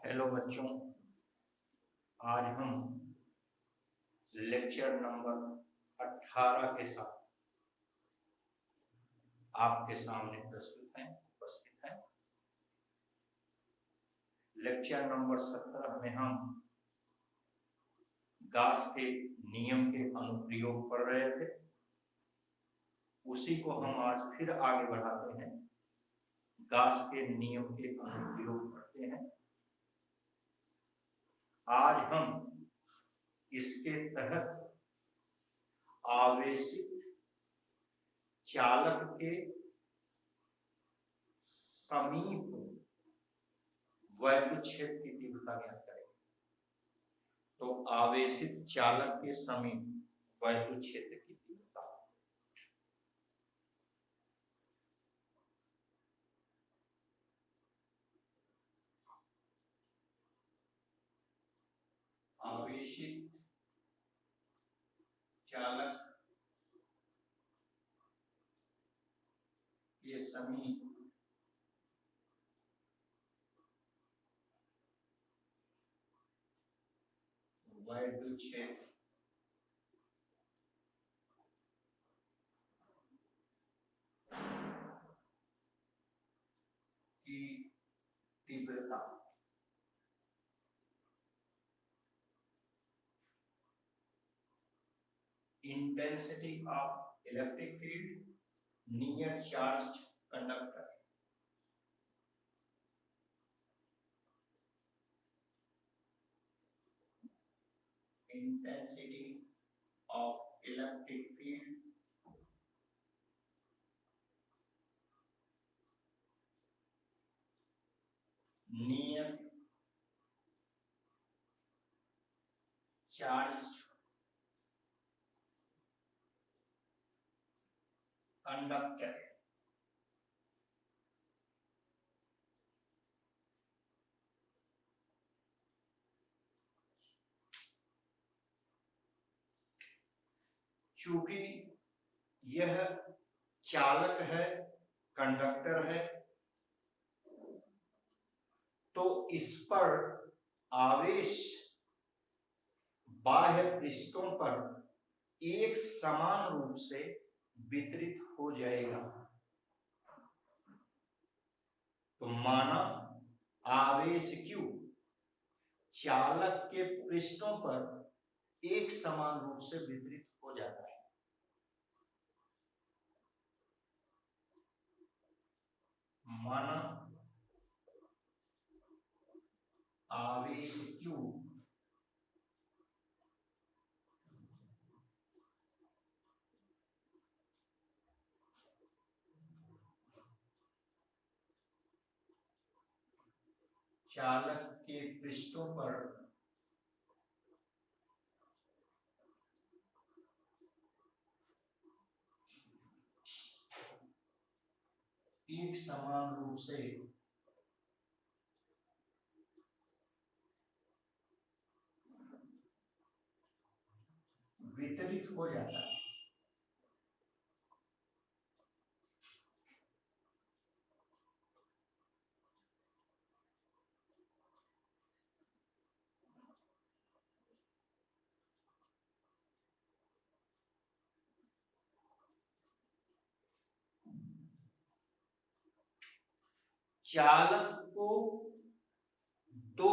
Hello बच्चों, आज हम लेक्चर नंबर 18 के साथ आपके सामने उपस्थित हैं। लेक्चर नंबर 17 में हम गास के नियम के अनुप्रयोग पढ़ रहे थे। उसी को हम आज फिर आगे बढ़ाते हैं, गास के नियम के अनुप्रयोग पढ़ते हैं। आज हम इसके तहत आवेशित चालक के समीप वैद्युत क्षेत्र की तीव्रता ज्ञात करेंगे। तो आवेशित चालक के समीप वैद्युत क्षेत्र की तीव्रता। आवेशित चालक के समीप वैद्युत क्षेत्र की तीव्रता। Intensity of electric field near charged conductor. Intensity of electric field near charged conductor। चूंकि यह चालक है, कंडक्टर है, तो इस पर आवेश बाह्य पृष्ठों पर एक समान रूप से वितरित हो जाएगा। तो माना आवेश Q चालक के पृष्ठों पर एक समान रूप से वितरित हो जाता है। माना आवेश Q चालक के पृष्ठों पर एक समान रूप से वितरित हो जाता है। चालक को दो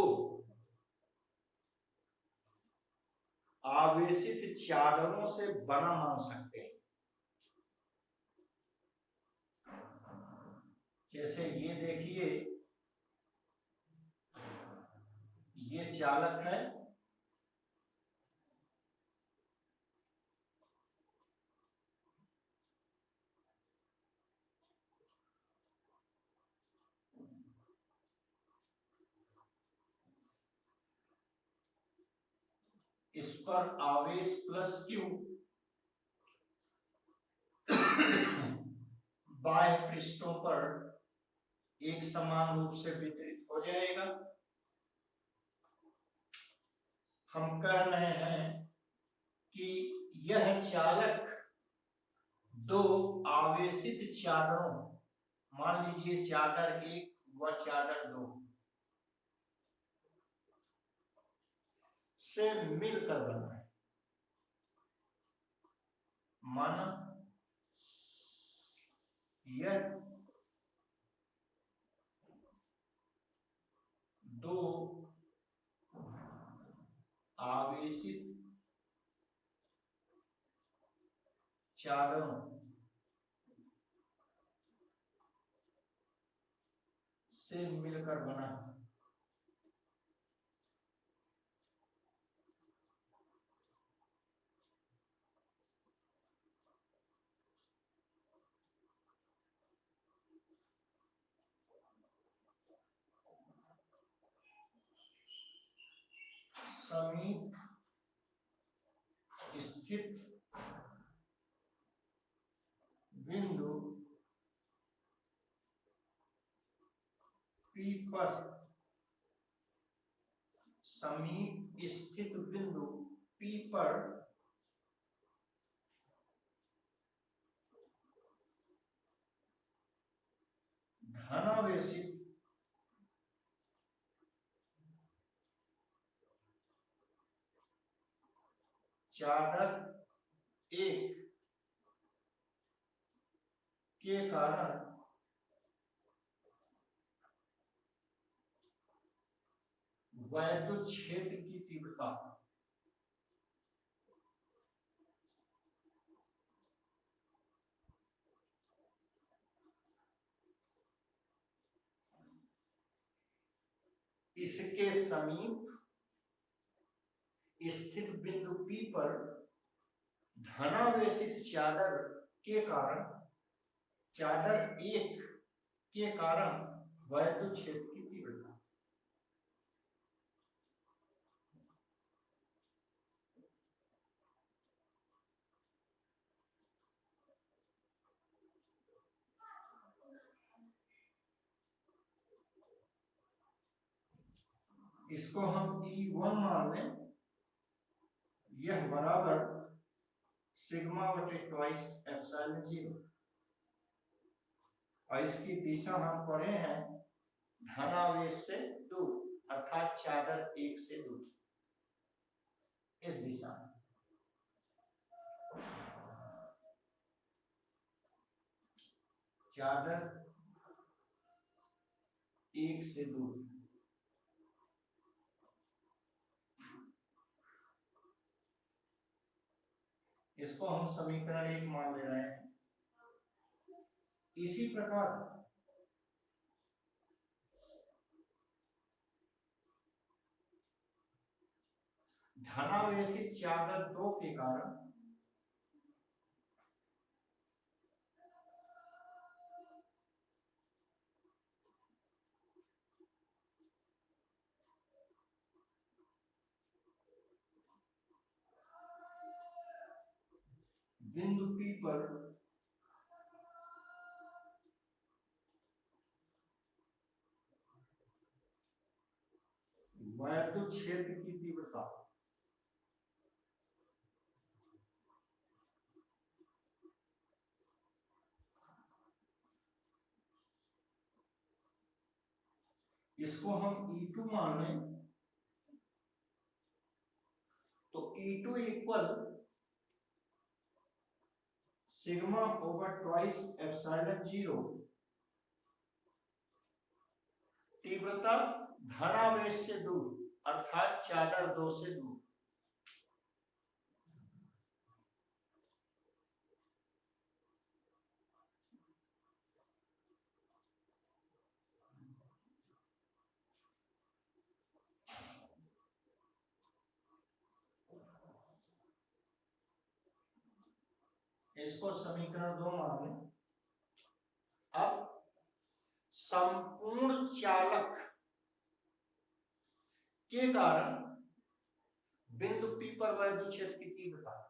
आवेशित चादरों से बना मान सकते हैं। जैसे ये देखिए, ये चालक है, इस पर आवेश प्लस Q बाह्य पृष्ठों पर एक समान रूप से वितरित हो जाएगा। हम कह रहे हैं कि यह चालक दो आवेशित चादरों, मान लीजिए चादर 1 व चादर 2, से मिलकर बना है। माना यह दो आवेशित चादरों से मिलकर बना है। समीप स्थित बिंदु P पर समीप स्थित बिंदु P पर धनावेशित चादर एक के कारण वैद्युत क्षेत्र की तीव्रता इसके समीप स्थित बिंदु P पर धनावेशित चादर के कारण चादर एक के कारण वैद्युत क्षेत्र की तीव्रता। इसको हम E1 मान लें। यह बराबर सिग्मा बटे ट्वाइस एप्सिलॉन 0 और इसकी दिशा हम पढ़े हैं धनावेश से दूर अर्थात चादर एक से दूर इस दिशा में। चादर एक से दूर इसको हम समीकरण एक मान ले रहे हैं। इसी प्रकार धनावेशित चादर दो के कारण बिंदु P पर वैद्युत क्षेत्र की तीव्रता इसको हम E2 मान लें तो E2 equal sigma over twice epsilon 0 तीव्रता धनावेश से दूर अर्थात चादर दो से दूर। इसको समीकरण 2 मान लें। अब संपूर्ण चालक के कारण बिंदु P पर वैद्युत क्षेत्र की तीव्रता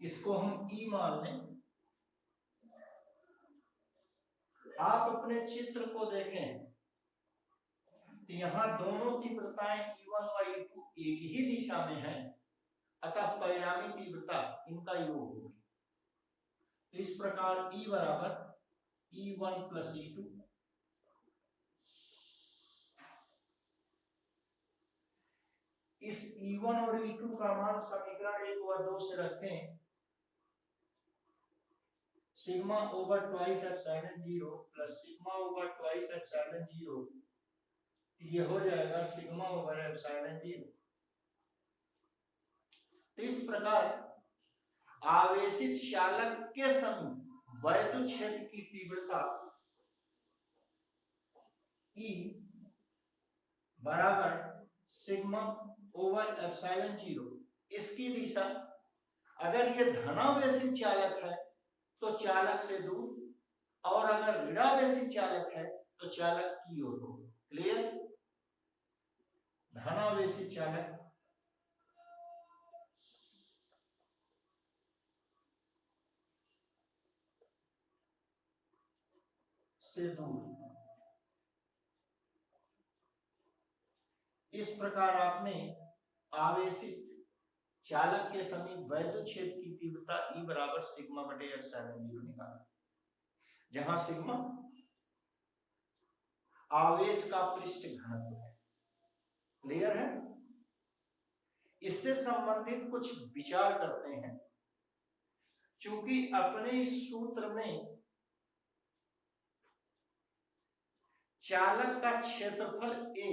इसको हम ई मान लें। आप अपने चित्र को देखें तो यहाँ दोनों तीव्रताएं E1 और E2 एक ही दिशा में है, अतः परिणामी तीव्रता इनका योग होगी। तो इस प्रकार E बराबर E1 प्लस E2, इस E1 और E2 का मान समीकरण 1 व 2 से रखें, sigma over twice epsilon 0 plus sigma over twice epsilon 0, ये हो जाएगा सिग्मा ओवर एप्सिलॉन 0। तो इस प्रकार आवेशित चालक के समीप वैद्युत क्षेत्र की तीव्रता E बराबर सिग्मा ओवर एप्सिलॉन 0। इसकी दिशा, अगर ये धनावेशित चालक है तो चालक से दूर, और अगर ऋणावेशित चालक है तो चालक की ओर होगा। क्लियर? धनावेशित चालक से दूर। इस प्रकार आपने आवेशित चालक के समीप वैद्युत क्षेत्र की तीव्रता E बराबर सिग्मा बटे एप्सिलॉन 0 निकाला, जहां सिग्मा आवेश का पृष्ठ घनत्व है। क्लियर है? इससे संबंधित कुछ विचार करते हैं। चूंकि अपने इस सूत्र में चालक का क्षेत्रफल A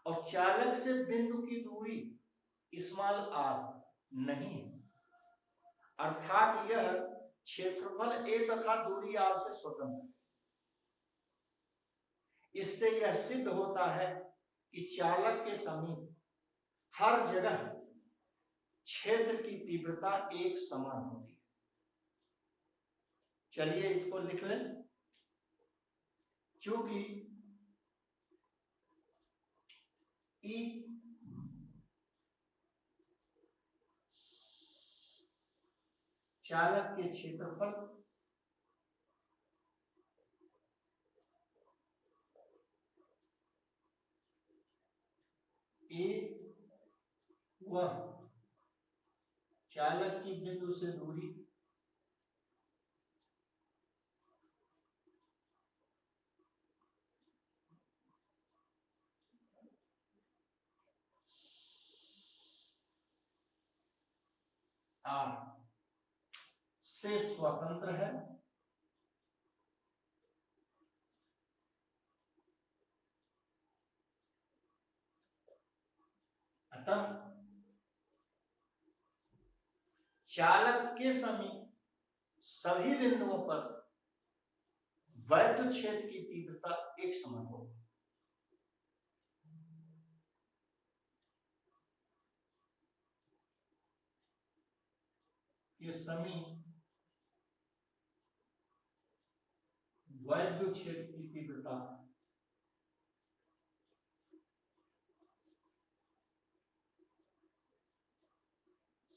और चालक से बिंदु की दूरी स्मॉल r नहीं है, अर्थात यह क्षेत्रफल A तथा दूरी r से स्वतंत्र है। इससे यह सिद्ध होता है कि चालक के समीप हर जगह क्षेत्र की तीव्रता एक समान होती है। चलिए इसको लिख लें। क्योंकि E चालक के क्षेत्रफल A व चालक की बिंदु से दूरी R से स्वतंत्र है। अतः चालक के समीप सभी बिंदुओं पर वैद्युत क्षेत्र की तीव्रता एक समान होगी। ये समीप वैद्युत क्षेत्र की तीव्रता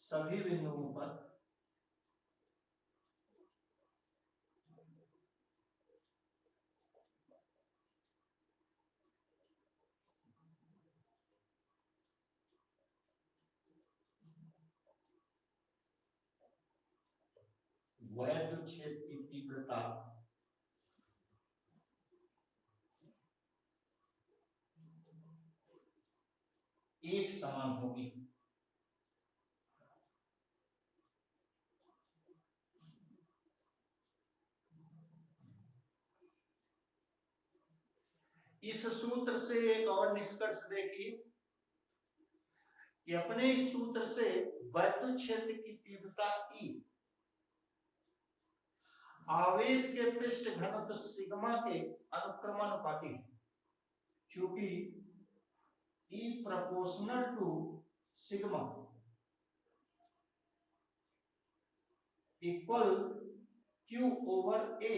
सभी बिंदुओं पर वैद्युत क्षेत्र की तीव्रता एक समान होगी। इस सूत्र से एक और निष्कर्ष देखिए कि अपने इस सूत्र से वैद्युत क्षेत्र की तीव्रता E आवेश के पृष्ठ घनत्व सिग्मा के अनुक्रमानुपाती है, क्योंकि E proportional to sigma equal Q over A।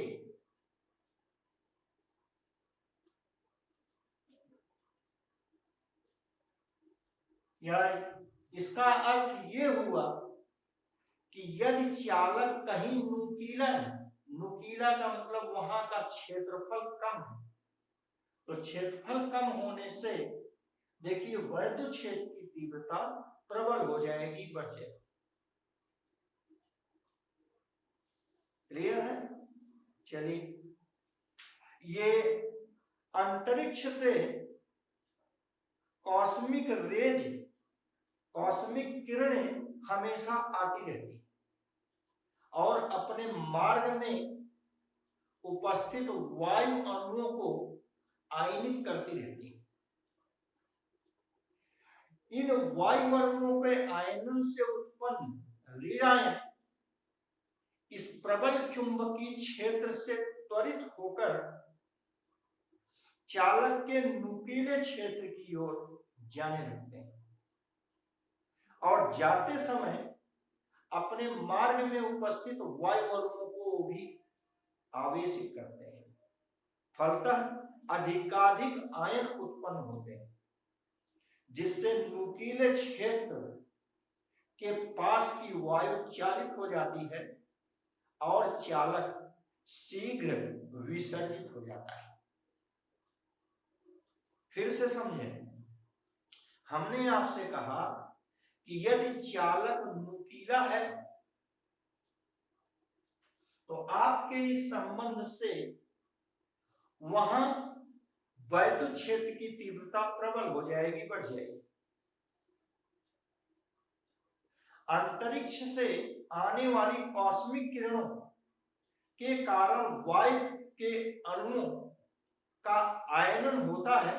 या इसका अर्थ ये हुआ कि यदि चालक कहीं नुकीला है, नुकीला का मतलब वहां का क्षेत्रफल कम है, तो क्षेत्रफल कम होने से देखिए वैद्युत क्षेत्र की तीव्रता प्रबल हो जाएगी, बढ़ जाएगी। क्लियर है? चलिए, ये अंतरिक्ष से कॉस्मिक रेज, कॉस्मिक किरणें हमेशा आती रहती और अपने मार्ग में उपस्थित वायु अणुओं को आयनित करती रहती है। इन वायु अणुओं के आयनन से उत्पन्न ऋण आयन इस प्रबल चुंबकीय क्षेत्र से त्वरित होकर चालक के नुकीले क्षेत्र की ओर जाने लगते हैं और जाते समय अपने मार्ग में उपस्थित वायु अणुओं को भी आवेशित करते हैं। फलतः अधिकाधिक आयन उत्पन्न होते हैं, जिससे नुकीले क्षेत्र के पास की वायु चालित हो जाती है और चालक शीघ्र विसर्जित हो जाता है। फिर से समझें, हमने आपसे कहा कि यदि चालक नुकीला है तो आपके इस संबंध से वहां वैद्युत क्षेत्र की तीव्रता प्रबल हो जाएगी, बढ़ जाएगी। अंतरिक्ष से आने वाली कॉस्मिक किरणों के कारण वायु के अणुओं का आयनन होता है,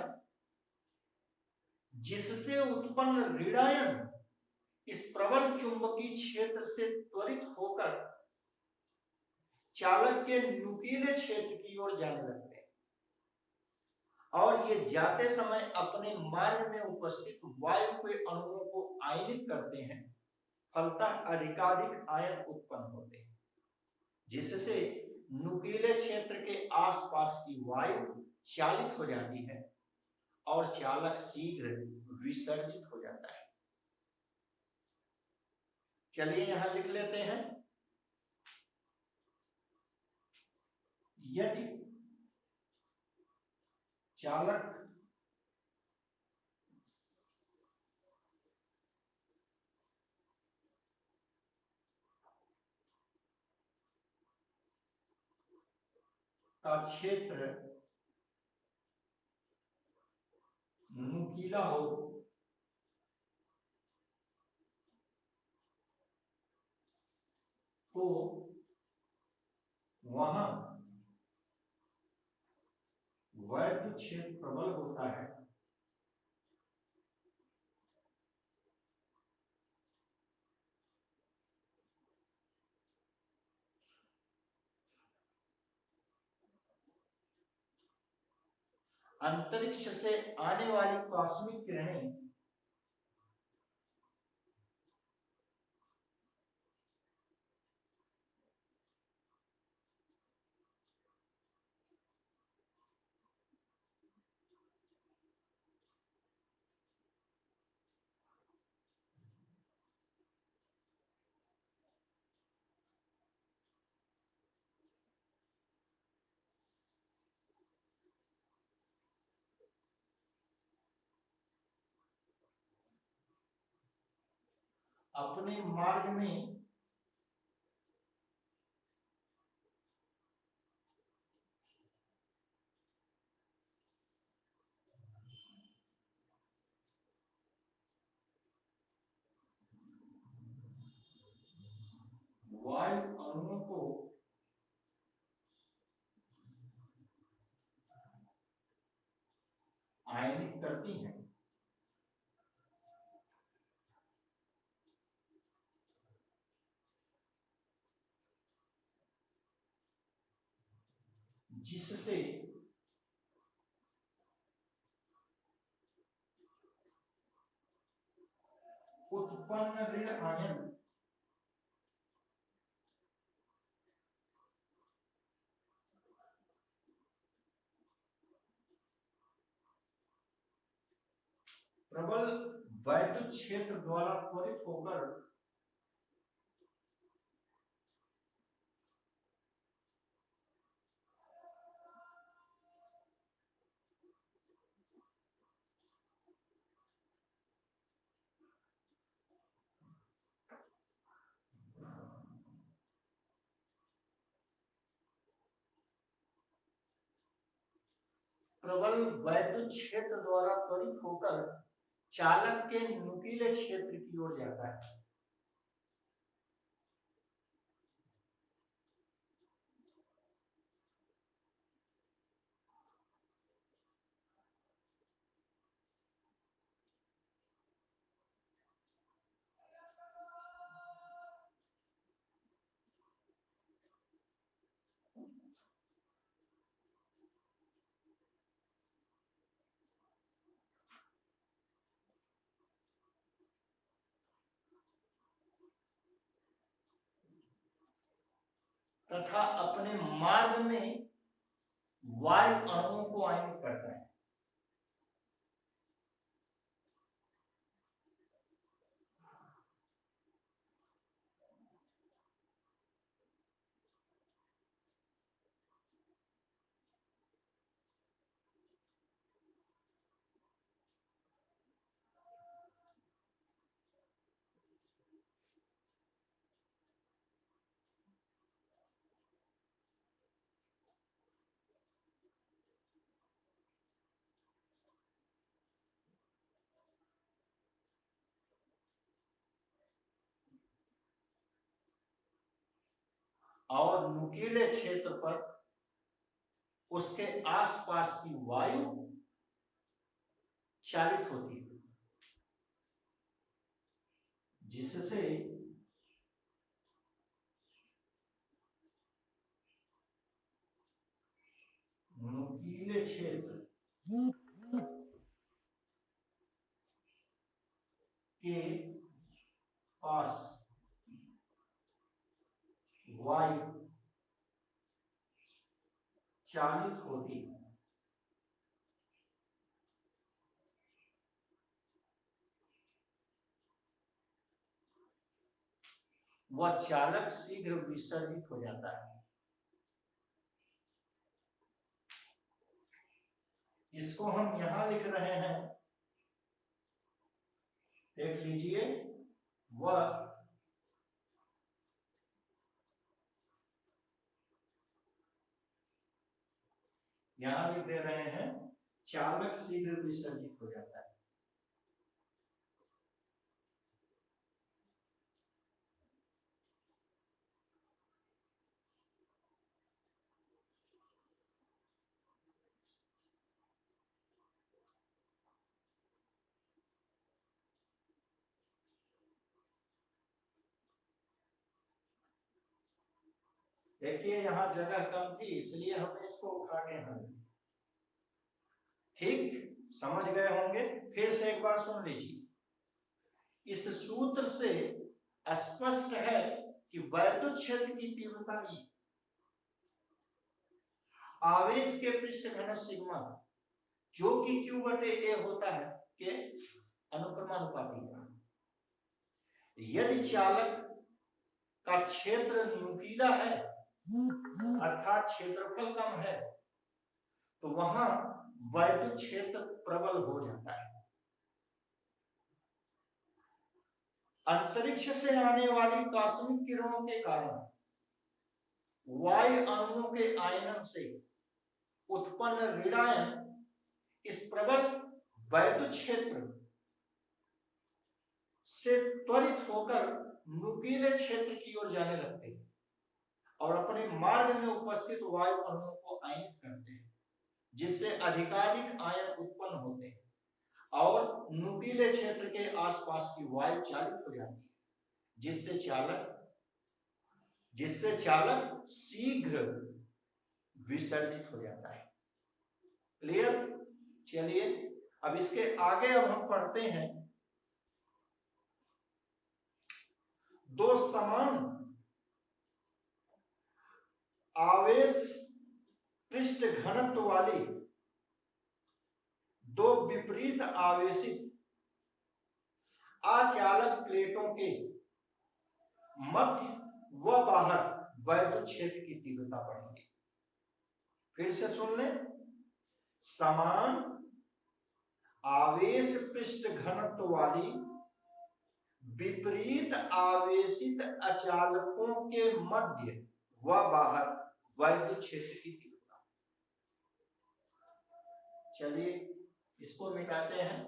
जिससे उत्पन्न ऋणायन इस प्रबल चुंबकीय क्षेत्र से त्वरित होकर चालक के नुकीले क्षेत्र की ओर जाने लगते हैं और ये जाते समय अपने मार्ग में उपस्थित वायु के अणुओं को आयनित करते हैं। फलतः अधिकाधिक आयन उत्पन्न होते हैं, जिससे नुकीले क्षेत्र के आसपास की वायु चालित हो जाती है और चालक शीघ्र विसर्जित हो जाता है। चलिए यहां लिख लेते हैं, यदि चालक का क्षेत्र नुकीला हो तो वहां वैद्युत क्षेत्र प्रबल होता है अंतरिक्ष से आने वाली कॉस्मिक किरणें अपने मार्ग में वायु अणुओं को आयनित करती हैं, जिससे उत्पन्न ऋण आयन प्रबल वैद्युत क्षेत्र द्वारा त्वरित होकर प्रबल वैद्युत क्षेत्र द्वारा त्वरित होकर चालक के नुकीले क्षेत्र की ओर जाता है। तथा अपने मार्ग में वायु अणुओं को आयनित करता है। और नुकीले क्षेत्र पर उसके आसपास की वायु चालित होती है, जिससे नुकीले क्षेत्र के पास वायु चालित होती है। वह चालक शीघ्र विसर्जित हो जाता है। इसको हम यहां लिख रहे हैं, देख लीजिए। वह यहां लिख दे रहे हैं, चालक शीघ्र विसर्जित हो जाता है। देखिए यहाँ जगह कम थी, इसलिए हमने इसको उठा के यहाँ लिया। ठीक समझ गए होंगे। फिर से एक बार सुन लीजिए। इस सूत्र से स्पष्ट है कि वैद्युत क्षेत्र की तीव्रता E आवेश के पृष्ठ घनत्व सिग्मा, जो कि Q बटे A होता है, के अनुक्रमानुपाती है। यदि चालक का क्षेत्र नुकीला है, अर्थात क्षेत्रफल कम है, तो वहां वैद्युत क्षेत्र प्रबल हो जाता है। अंतरिक्ष से आने वाली कॉस्मिक किरणों के कारण वायु अणुओं के आयनन से उत्पन्न ऋणायन इस प्रबल वैद्युत क्षेत्र से त्वरित होकर नुकीले क्षेत्र की ओर जाने लगते हैं और अपने मार्ग में उपस्थित वायु अणुओं को आयनित करते हैं, जिससे अधिकाधिक आयन उत्पन्न होते हैं और नुकीले क्षेत्र के आसपास की वायु चालित हो जाती है, जिससे चालक शीघ्र विसर्जित हो जाता है। क्लियर? चलिए अब इसके आगे अब हम पढ़ते हैं दो समान आवेश पृष्ठ घनत्व वाली दो विपरीत आवेशित अचालक प्लेटों के मध्य व बाहर वैद्युत क्षेत्र की तीव्रता पढ़ेंगे। फिर से सुन लें। समान आवेश पृष्ठ घनत्व वाली विपरीत आवेशित अचालकों के मध्य व बाहर वैद्युत क्षेत्र की तीव्रता। चलिए इसको मिटाते हैं।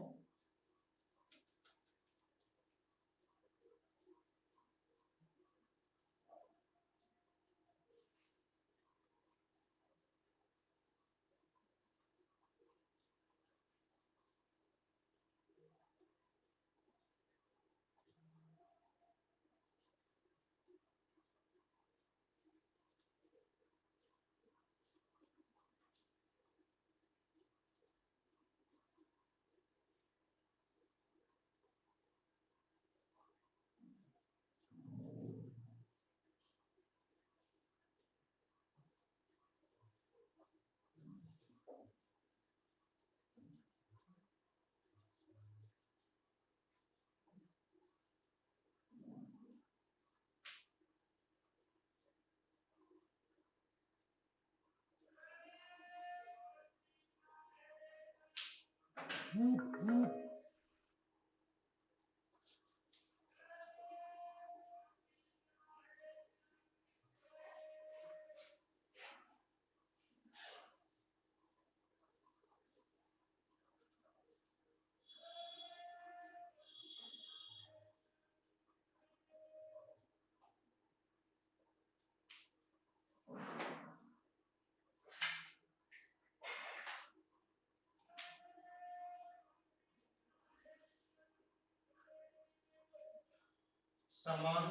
समान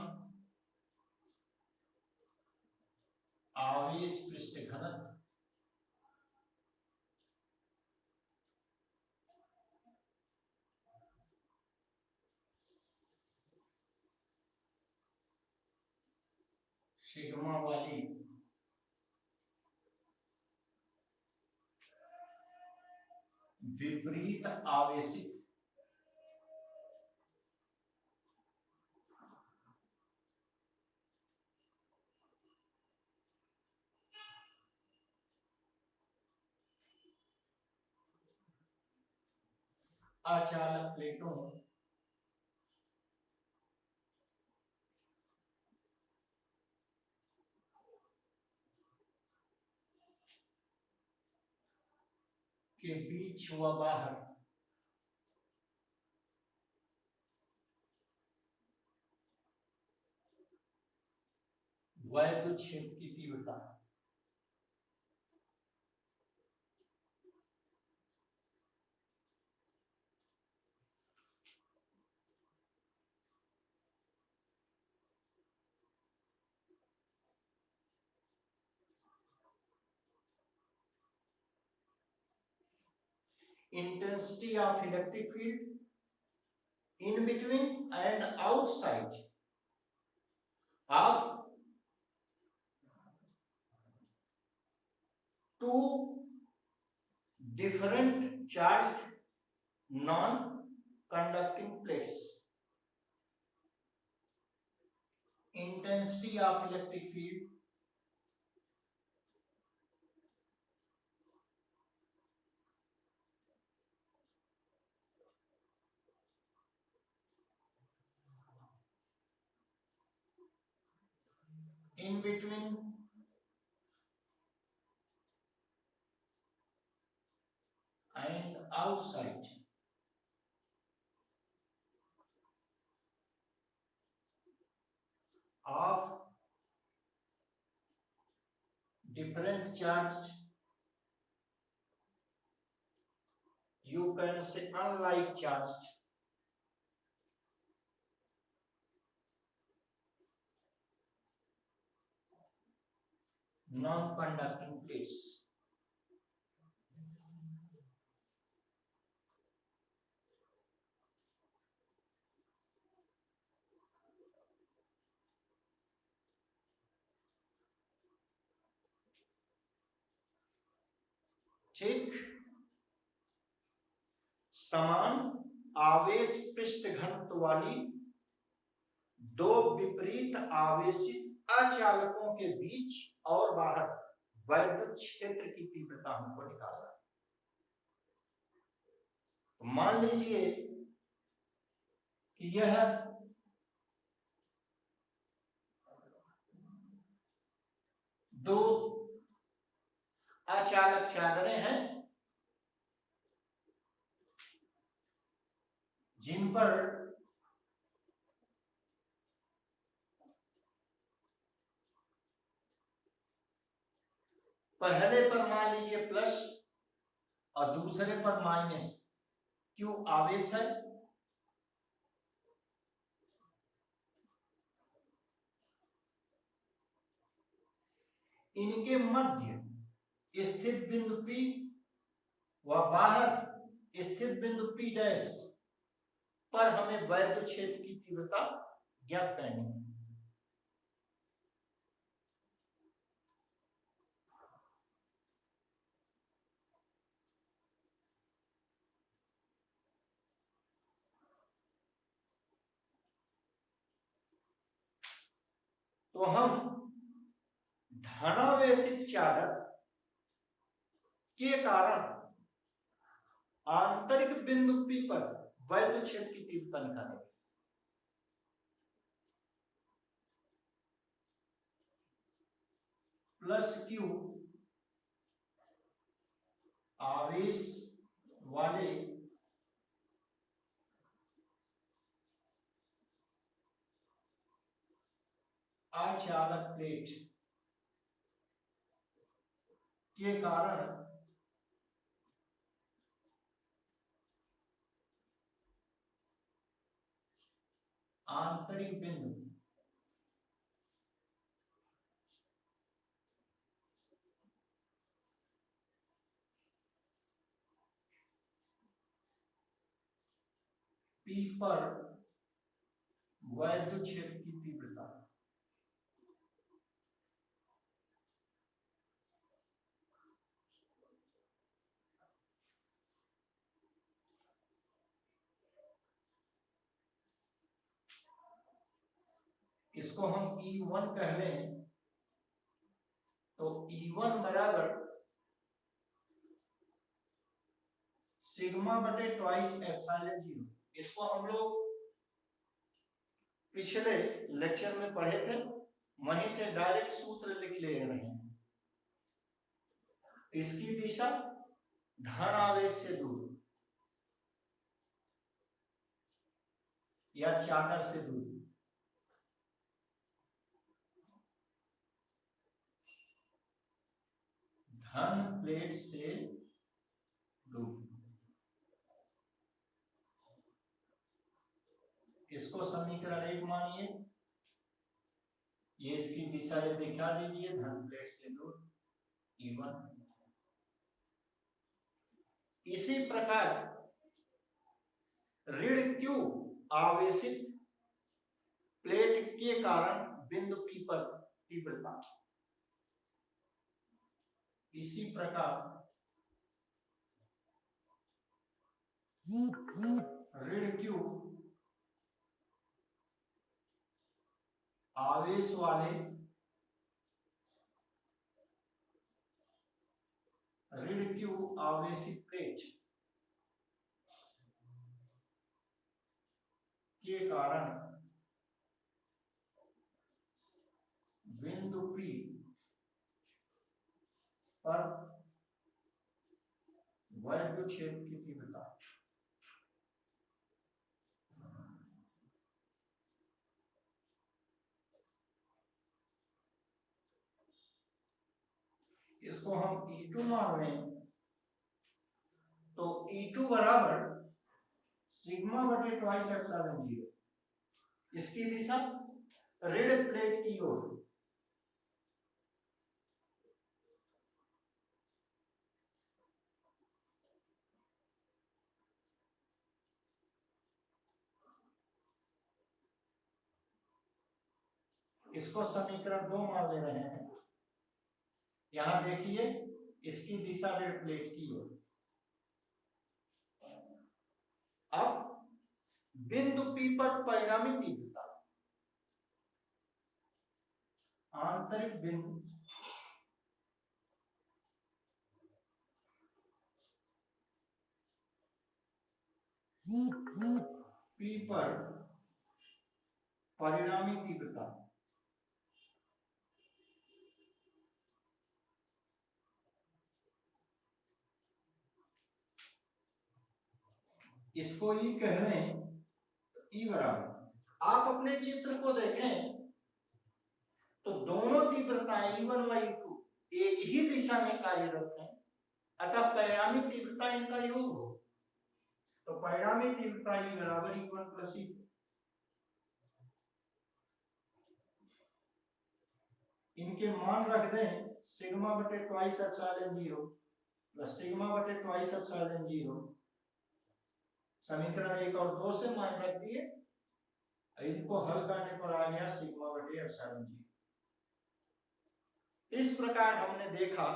आवेश पृष्ठ घनत्व सिग्मा वाली विपरीत आवेशित अचालक प्लेटों के बीच व बाहर वैद्युत क्षेत्र की तीव्रता intensity of electric field in between and outside of two different charged non-conducting plates. Intensity of electric field in between and outside of different charged, you can say unlike charged, non-conducting plates. ठीक, समान आवेश पृष्ठ घनत्व वाली दो विपरीत आवेशित अचालकों के बीच और बाहर वैद्युत क्षेत्र की तीव्रता हमको निकालना है। तो मान लीजिए कि यह दो अचालक चादरें हैं जिन पर पहले पर मान लीजिए प्लस और दूसरे पर माइनस क्यू आवेश है, इनके मध्य स्थित बिंदु P व बाहर स्थित बिंदु P डैश पर हमें वैद्युत क्षेत्र की तीव्रता ज्ञात करनी है। तो हम धनावेशित चादर के कारण आंतरिक बिंदु P पर वैद्युत क्षेत्र की तीव्रता निकालेंगे। प्लस क्यू आवेश वाले अचालक प्लेट के कारण आंतरिक बिंदु P पर वैद्युत क्षेत्र की तीव्रता इसको हम E1 कह लें, तो E1 बराबर सिग्मा बटे ट्वाइस एप्सिलॉन जीरो। इसको हम लोग पिछले लेक्चर में पढ़े थे, वहीं से डायरेक्ट सूत्र लिख ले रहे हैं। इसकी दिशा धन आवेश से दूर या चादर से दूर, धन प्लेट से दूर। इसको समीकरण 1 मानिए, ये इसकी दिशा ये दिखा दीजिए, धन प्लेट से दूर E1। इसी प्रकार ऋण Q आवेशित प्लेट के कारण बिंदु P पर तीव्रता, इसी प्रकार ऋण Q आवेश वाले ऋण Q आवेशित प्लेट के कारण बिंदु P पर वैद्युत क्षेत्र की तीव्रता इसको हम E2 मान लें, तो E2 बराबर सिग्मा बटे ट्वाइस एप्सिलॉन जीरो। इसकी दिशा ऋण प्लेट की ओर, इसको समीकरण 2 मान ले रहे हैं। यहां देखिए, इसकी दिशा ऋण प्लेट की ओर। अब बिंदु P पर परिणामी तीव्रता, आंतरिक बिंदु P पर परिणामी तीव्रता इसको ये कह रहे हैं ई बराबर, आप अपने चित्र को देखें तो दोनों तीव्रताएं E1 व E2 एक ही दिशा में कार्यरत हैं, अतः परिणामी तीव्रता इनका योग हो, तो परिणामी तीव्रता E बराबर E1 प्लस E2। इनके मान रख दें सिग्मा बटे ट्वाइस एप्सिलॉन 0 प्लस सिग्मा बटे ट्वाइस एप्सिलॉन 0, समीकरण 1 और 2 से मान रख दिए, इनको हल करने पर आ गया सिग्मा बटे एप्सिलॉन 0। इस प्रकार हमने देखा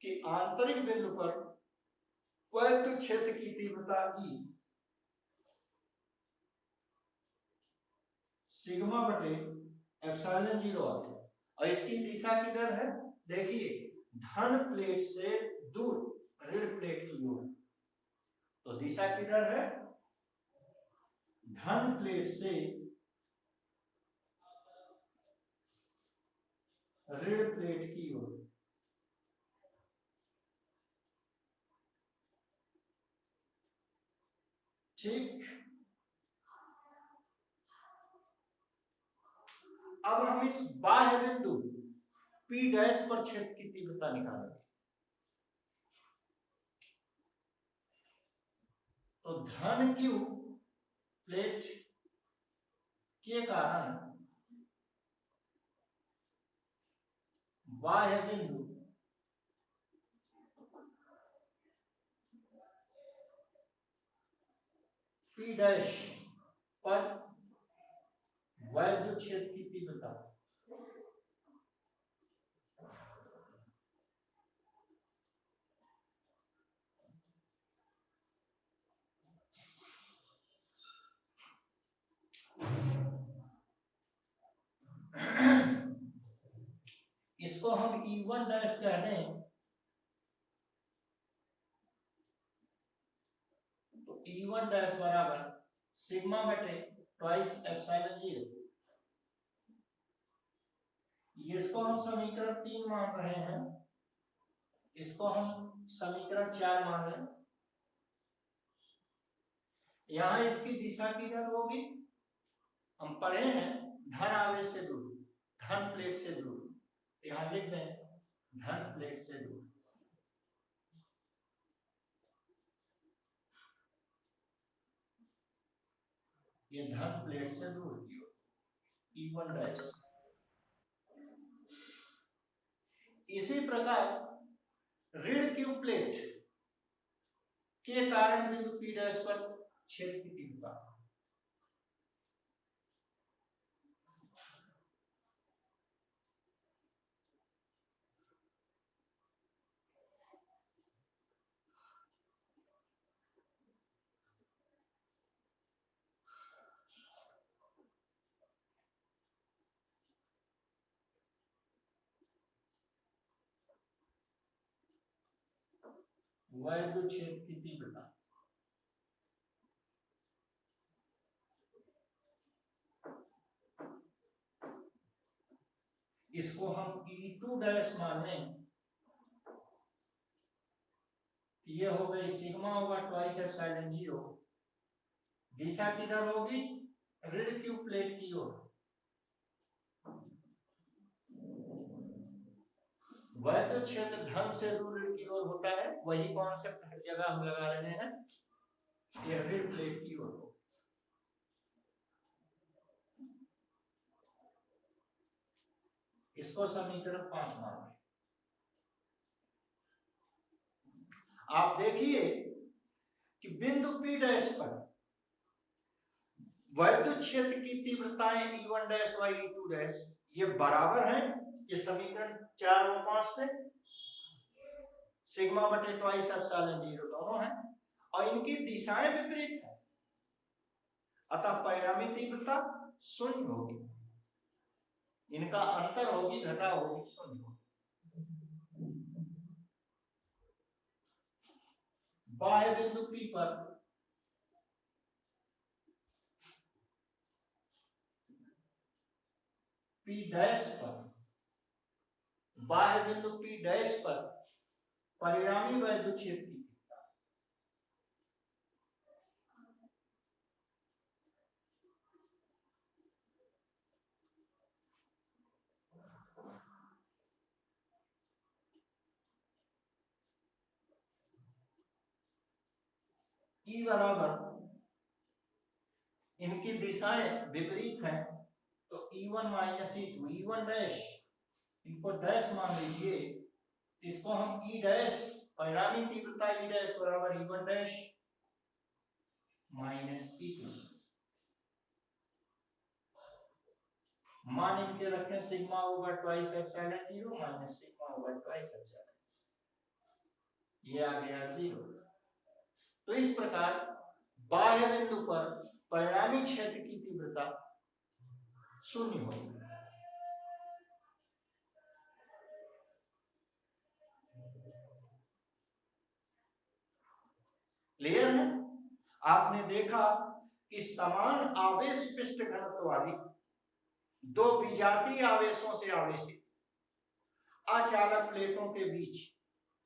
कि आंतरिक बिंदु पर वैद्युत क्षेत्र की तीव्रता E सिग्मा बटे एप्सिलॉन 0 आ गया, और इसकी दिशा किधर है, देखिए धन प्लेट से दूर ऋण प्लेट की ओर, तो दिशा किधर है, धन प्लेट से ऋण प्लेट की ओर। ठीक, अब हम इस बाह्य बिंदु P डैश पर क्षेत्र की तीव्रता निकालेंगे। तो धन Q प्लेट के कारण बाह्य बिंदु P डैश पर वैद्युत क्षेत्र की तीव्रता इसको हम E1 डैश कह दें, तो E1 डैश बराबर सिग्मा बटे ट्वाइस एप्सिलॉन 0, इसको हम समीकरण 3 मान रहे हैं, इसको हम समीकरण 4 मान रहे हैं। यहां इसकी दिशा किधर होगी, हम पढ़े हैं धन आवेश से दूर, धन प्लेट से दूर, यहां लिख दें धन प्लेट से दूर। ये धन प्लेट से दूर की ओर E1 डैश। इसी प्रकार ऋण Q प्लेट के कारण बिंदु P डैश पर क्षेत्र की तीव्रता वैद्युत क्षेत्र की तीव्रता इसको हम E2 डैश माने, ये हो गई सिग्मा होगा ट्वाइस एप्सिलॉन 0, दिशा किधर होगी, ऋण Q प्लेट की ओर। वैद्युत क्षेत्र धन से दूर ऋण की ओर होता है, वही कॉन्सेप्ट हर जगह हम लगा रहे हैं, ये ऋण प्लेट की ओर। इसको समीकरण 5 मान रहे। आप देखिए कि बिंदु P डैश पर वैद्युत क्षेत्र की तीव्रताएं E1 डैश व E2 डैश ये बराबर हैं, ये समीकरण 4 और 5 से, सिग्मा बटे ट्वाइस एप्सिलॉन 0 दोनों हैं, और इनकी दिशाएं विपरीत हैं, अतः परिणामी तीव्रता शून्य होगी, इनका अंतर होगी, घटा होगी, शून्य होगी। बाह्य बिंदु P पर P डैश पर, बाह्य बिंदु P डैश पर परिणामी वैद्युत क्षेत्र की E बराबर, इनकी दिशाएं विपरीत हैं, तो E1 minus E2, E1 dash, इनको डैश मान लीजिए, इसको हम E डैश, परिणामी तीव्रता E डैश बराबर E1 डैश माइनस E2, मान इनके रखें sigma over twice epsilon 0 minus sigma over twice epsilon, ये आ गया 0। तो इस प्रकार बाह्य बिंदु पर परिणामी क्षेत्र की तीव्रता शून्य होगी। क्लियर है? आपने देखा कि समान आवेश पृष्ठ घनत्व वाली दो विजातीय आवेशों से आवेशित अचालक प्लेटों के बीच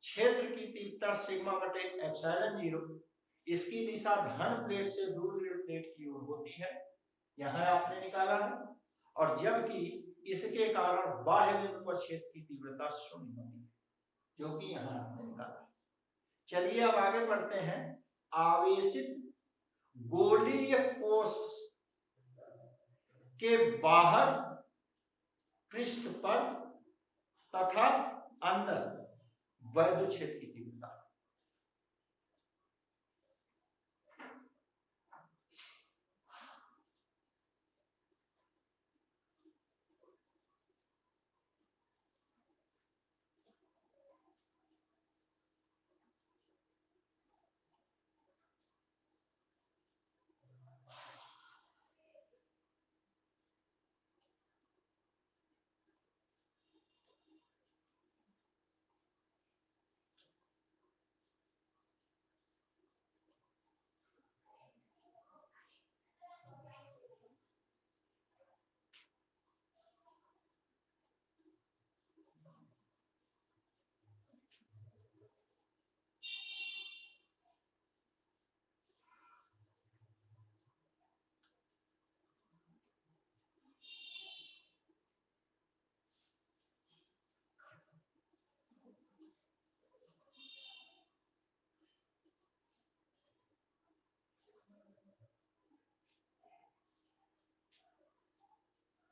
क्षेत्र की तीव्रता सिग्मा बटे एप्सिलॉन 0, इसकी दिशा धन प्लेट से दूर प्लेट की ओर होती है, यहां आपने निकाला है, और जबकि इसके कारण बाह्य बिंदु पर क्षेत्र की तीव्रता शून्य होती है, जो कि यहां आपने निकाला। चलिए अब आगे बढ़ते हैं। आवेशित गोलीय कोश के बाहर पृष्ठ पर तथा अंदर वैद्युत क्षेत्र की तीव्रता।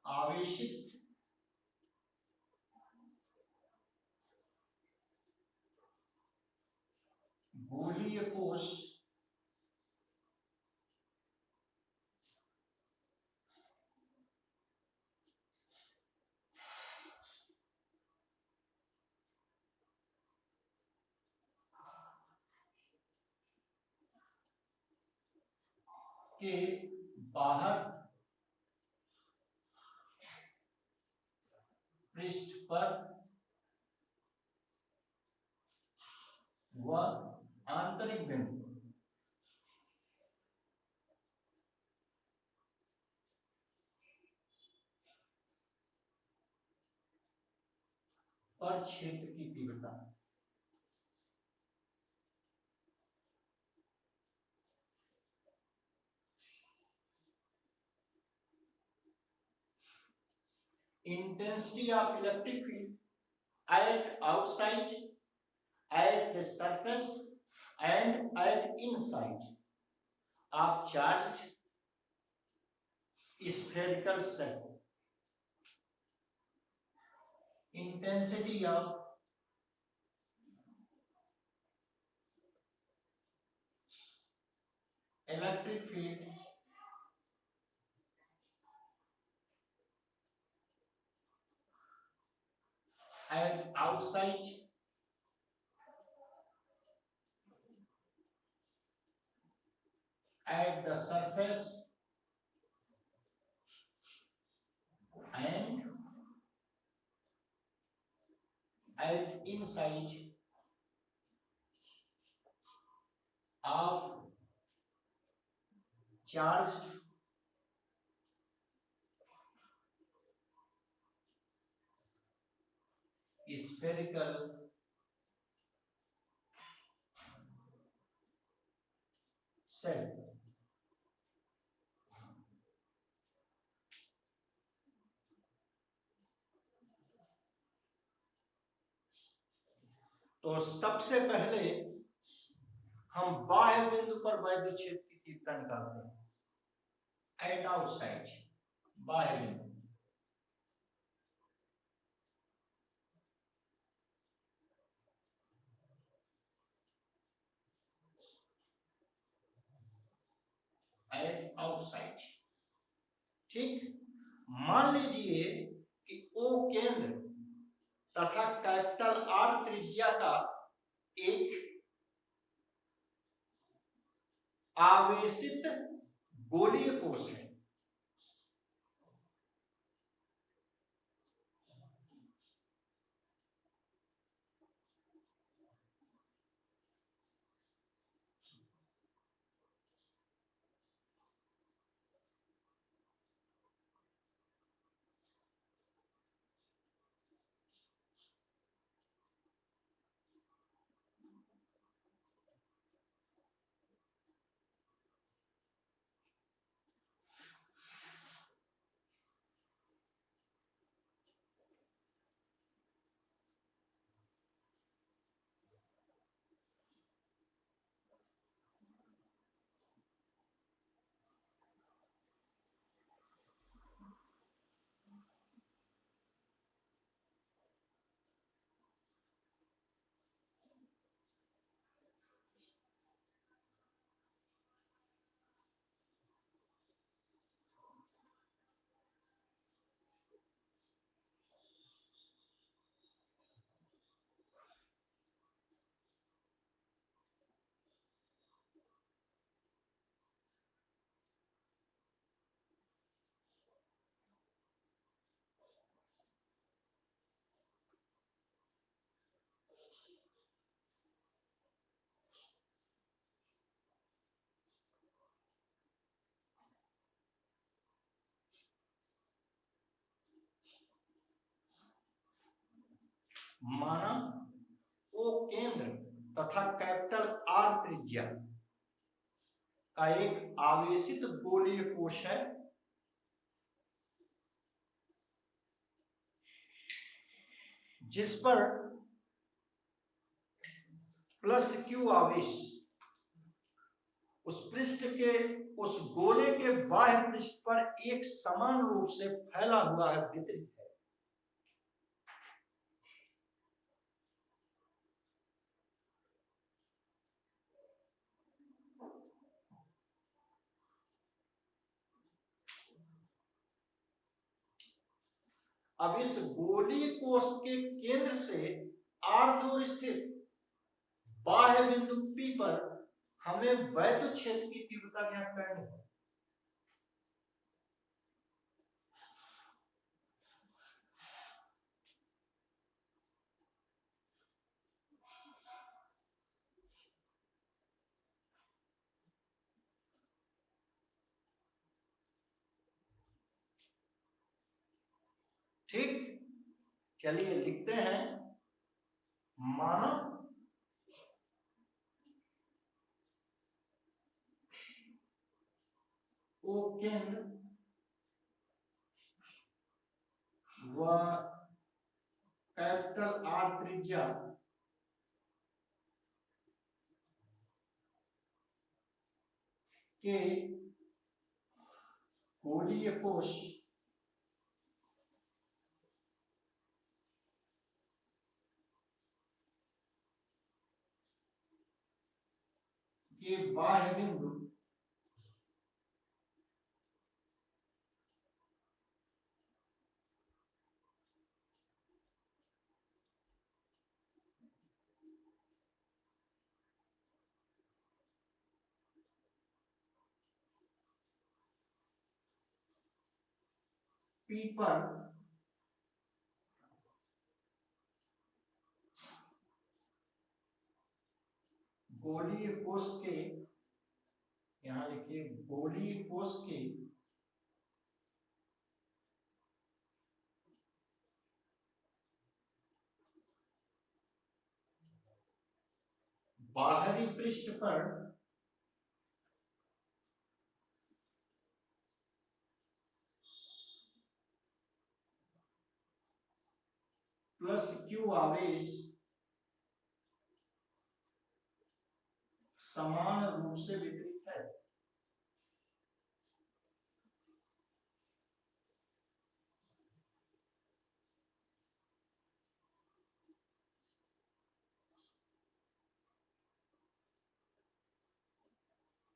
आवेशित गोलीय कोश के बाहर पृष्ठ पर व आंतरिक बिंदु पर क्षेत्र की तीव्रता intensity of electric field at outside, at the surface and at inside of charged spherical cell. Intensity of electric field at outside at the surface and at inside of charged spherical cell. तो सबसे पहले हम बाह्य बिंदु पर वैद्युत क्षेत्र की तीव्रता निकालते हैं। एट आउटसाइड, बाह्य बिंदु, एट आउटसाइड। ठीक, मान लीजिए कि ओ केंद्र तथा कैपिटल आर त्रिज्या का एक आवेशित गोलीय कोश है। माना ओ केंद्र तथा कैपिटल आर त्रिज्या का एक आवेशित गोलीय कोश है जिस पर प्लस क्यू आवेश उस पृष्ठ के, उस गोले के बाह्य पृष्ठ पर एक समान रूप से फैला हुआ है, वितरित है। अब इस गोलीय कोश के केंद्र से आर दूर स्थित बाह्य बिंदु P पर हमें वैद्युत क्षेत्र की तीव्रता ज्ञात करनी है। ठीक, चलिए लिखते हैं। माना ओ केंद्र व कैपिटल आर त्रिज्या के गोलीय कोश के बाह्य बिंदु P पर गोलीय कोश के, यहां लिखिए गोलीय कोश के बाहरी पृष्ठ पर प्लस क्यू आवेश समान रूप से वितरित है।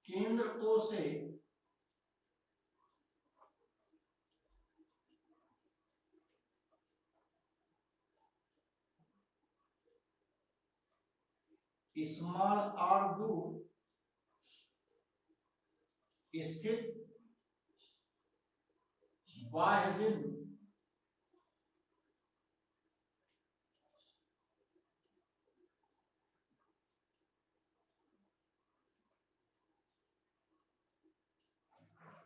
केंद्र O से स्मॉल r दूर स्थित बाह्य बिंदु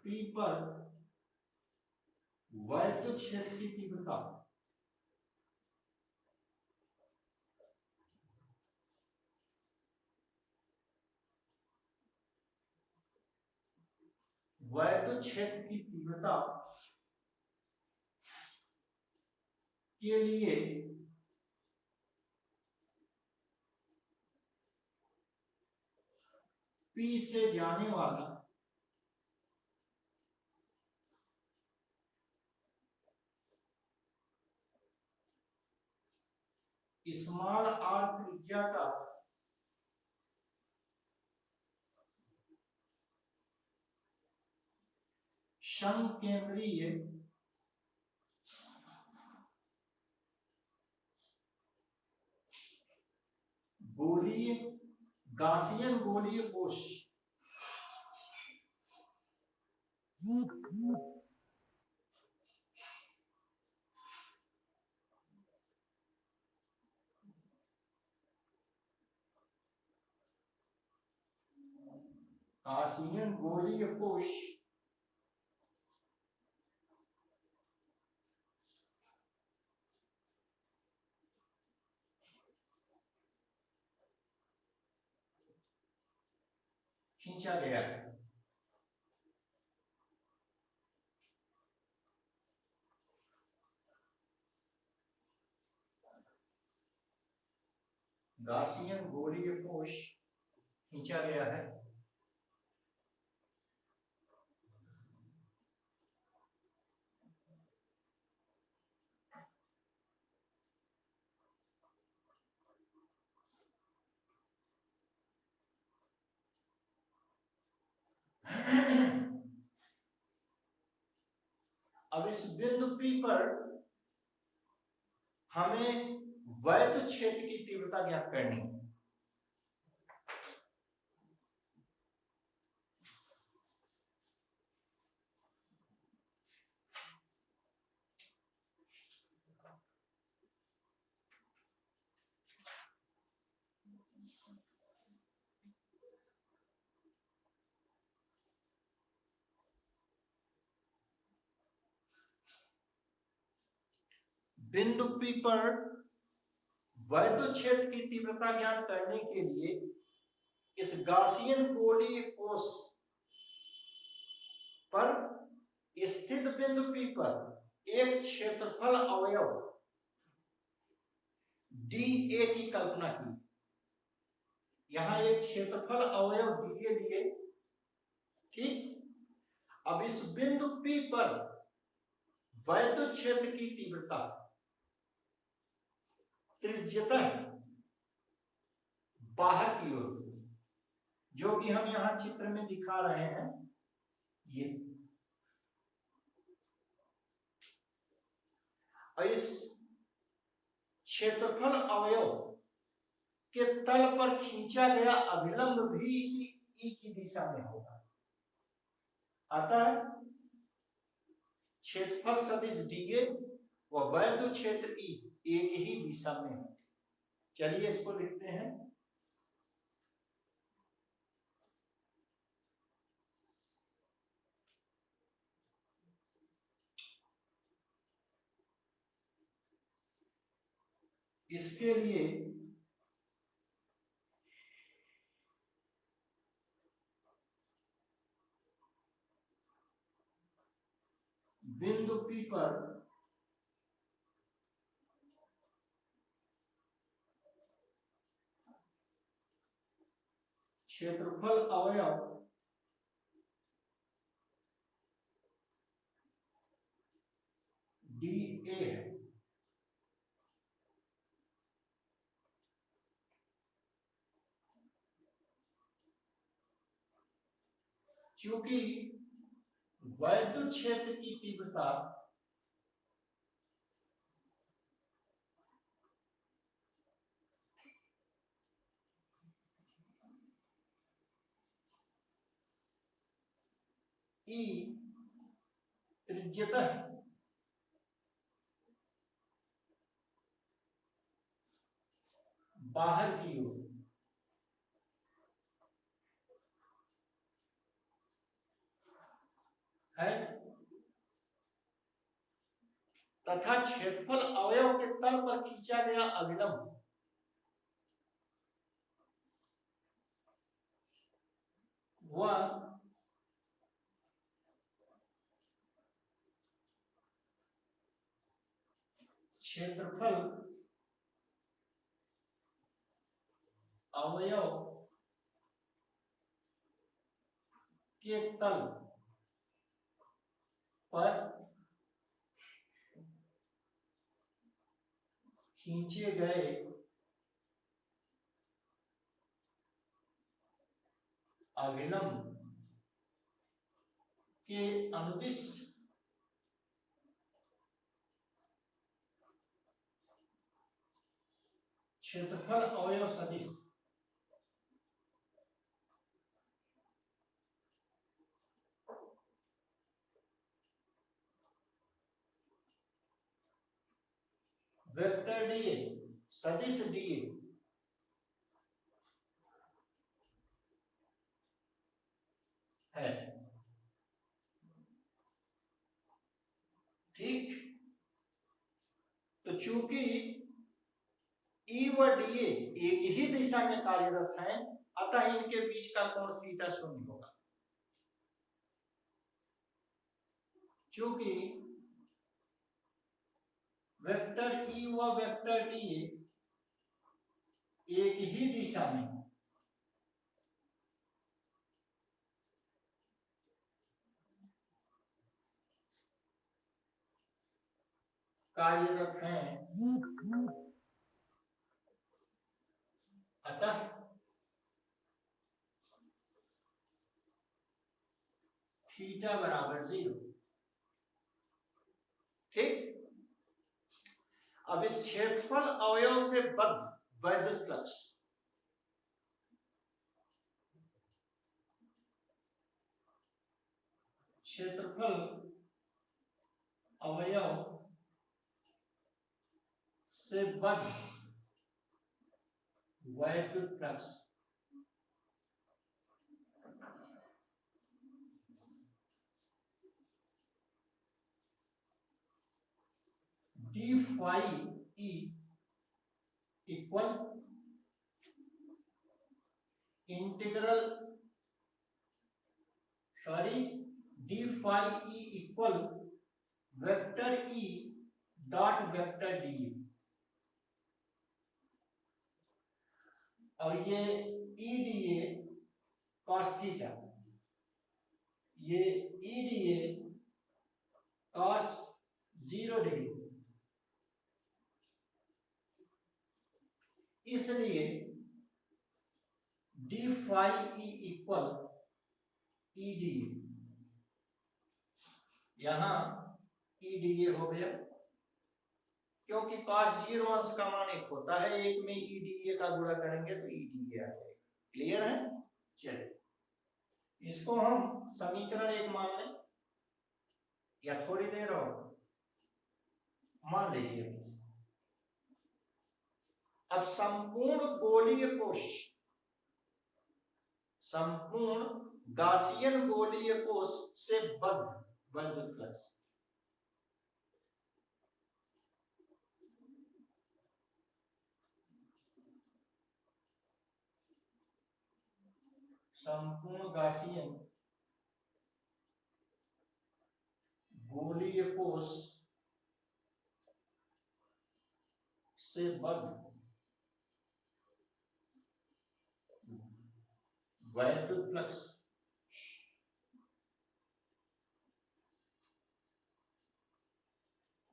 P पर वैद्युत क्षेत्र की तीव्रता वैद्युत क्षेत्र की तीव्रता के लिए P से जाने वाला स्मॉल r त्रिज्या का समकेंद्रीय गोलीय गासियन गोलीय कोश गासियन गोलीय कोश खींचा गया है। गासियन गोलीय कोश खींचा गया है। अब इस बिंदु P पर हमें वैद्युत क्षेत्र की तीव्रता ज्ञात करनी है। बिंदु P पर वैद्युत क्षेत्र की तीव्रता ज्ञात करने के लिए इस गासियन गोलीय कोश पर स्थित बिंदु P पर एक क्षेत्रफल अवयव dA की कल्पना की। यहां एक क्षेत्रफल अवयव dA लिए, ठीक। अब इस बिंदु P पर वैद्युत क्षेत्र की तीव्रता त्रिज्यतः बाहर की ओर, जो कि हम यहां चित्र में दिखा रहे हैं, ये। और इस क्षेत्रफल अवयव के तल पर खींचा गया अभिलंब भी इसी E की दिशा में होगा। अतः क्षेत्रफल सदिश dA व वैद्युत क्षेत्र E एक ही दिशा में है। चलिए इसको लिखते हैं। इसके लिए बिंदु P पर क्षेत्रफल अवयव DA है। चूंकि वैद्युत क्षेत्र की तीव्रता E त्रिज्यतः बाहर की ओर है तथा क्षेत्रफल अवयव के तल पर खींचा गया अभिलंब वह क्षेत्रफल अवयव के तल पर खींचे गए अभिलंब के अनुदिश क्षेत्रफल अवयव सदिश वेक्टर डीए सदिश डीए है। ठीक, तो चूंकि ई व डीए एक ही दिशा में कार्यरत हैं, अतः इनके बीच का कोण थीटा शून्य होगा। चूंकि वेक्टर ई व वेक्टर डीए एक ही दिशा में कार्यरत हैं, अतः थीटा बराबर 0। ठीक, अब इस क्षेत्रफल अवयव से बद्ध वैद्युत फ्लक्स क्षेत्रफल अवयव से बद्ध वैद्युत flux d phi E equal integral d phi E equal vector E dot vector d, और ये E d A cos theta, ये E d A cos 0 degree, इसलिए d phi E equal E d A, यहां E d ए हो गया, क्योंकि cos 0 अंश का मान 1 होता है, एक में ई डी ए का गुणा करेंगे तो ई डी ए आ जाएगा। क्लियर है? चलिए इसको हम समीकरण 1 मान लें, या थोड़ी देर और मान लीजिए। अब संपूर्ण गोलीय कोश, संपूर्ण गासियन गोलीय कोश से बद्ध वैद्युत फ्लक्स संपूर्ण गासियन गोलीय कोश से बद्ध वैद्युत फ्लक्स।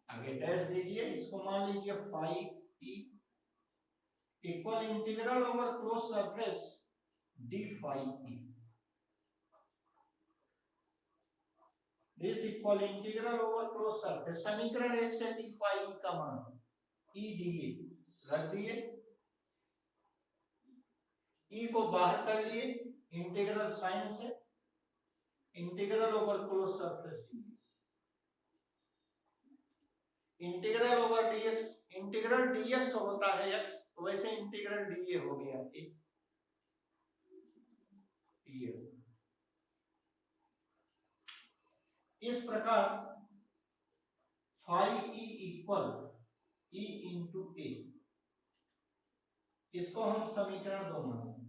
आगे डैश दीजिए, इसको मान लीजिए phi T equal integral over close surface D phi E. This equal integral over close surface, समीकरण 1 से डी फाई ई का मान ई डी ए रख दिए, ई को बाहर कर लिए इंटीग्रल साइन से, integral over close surface D, integral over DX, integral DX होता है एक्स, तो वैसे इंटीग्रल डीए हो गया ए। इस प्रकार phi E equal E into A, इसको हम समीकरण 2 मानेंगे।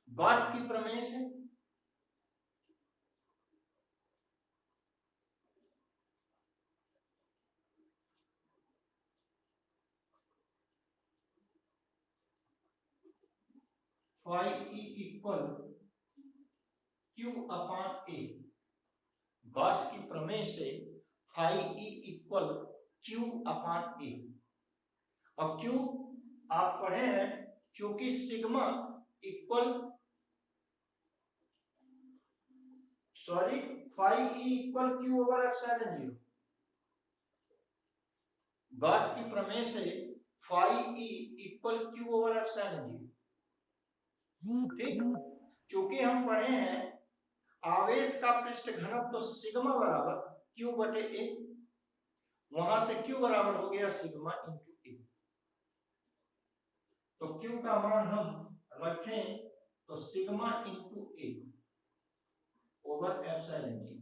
गॉस की प्रमेय से phi E equal Q upon A, Gauss की प्रमेय से phi E equal Q upon A, और क्यू आप पढ़े हैं चूंकि sigma equal sorry phi E equal Q over epsilon zero, Gauss की प्रमेय से phi E equal Q over epsilon zero. ठीक, चूंकि हम पढ़े हैं आवेश का पृष्ठ घनत्व तो सिग्मा बराबर क्यू बटे ए, वहां से क्यू बराबर हो गया सिग्मा इंटू ए, तो क्यू का मान हम रखें तो सिग्मा इंटू ए ओवर एप्सिलॉन जी।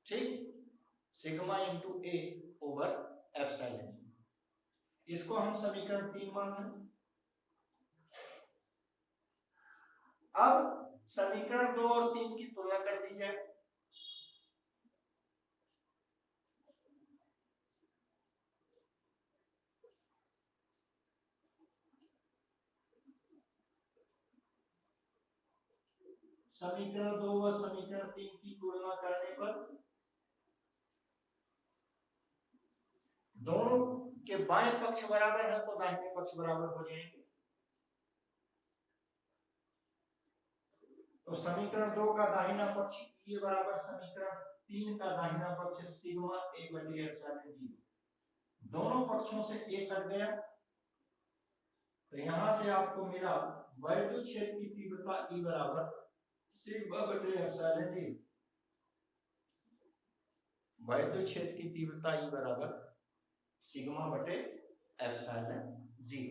ठीक, सिग्मा इंटू ए ओवर एप्सिलॉन जी, इसको हम समीकरण 3 मान लें। अब समीकरण 2 और 3 की तुलना कर दी जाए। समीकरण 2 व समीकरण 3 की तुलना करने पर दोनों के बाएं पक्ष बराबर है तो दाहिने पक्ष बराबर हो जाएंगे। तो समीकरण 2 का दाहिना पक्ष ये बराबर समीकरण 3 का दाहिना पक्ष सिग्मा ए बटे एप्सिलॉन जी, दोनों पक्षों से ए कट गया, तो यहां से आपको मिला वैद्युत क्षेत्र की तीव्रता ई बराबर सिग्मा बटे एप्सिलॉन जी, वैद्युत क्षेत्र की तीव्रता ई बराबर सिग्मा बटे एप्सिलॉन जी।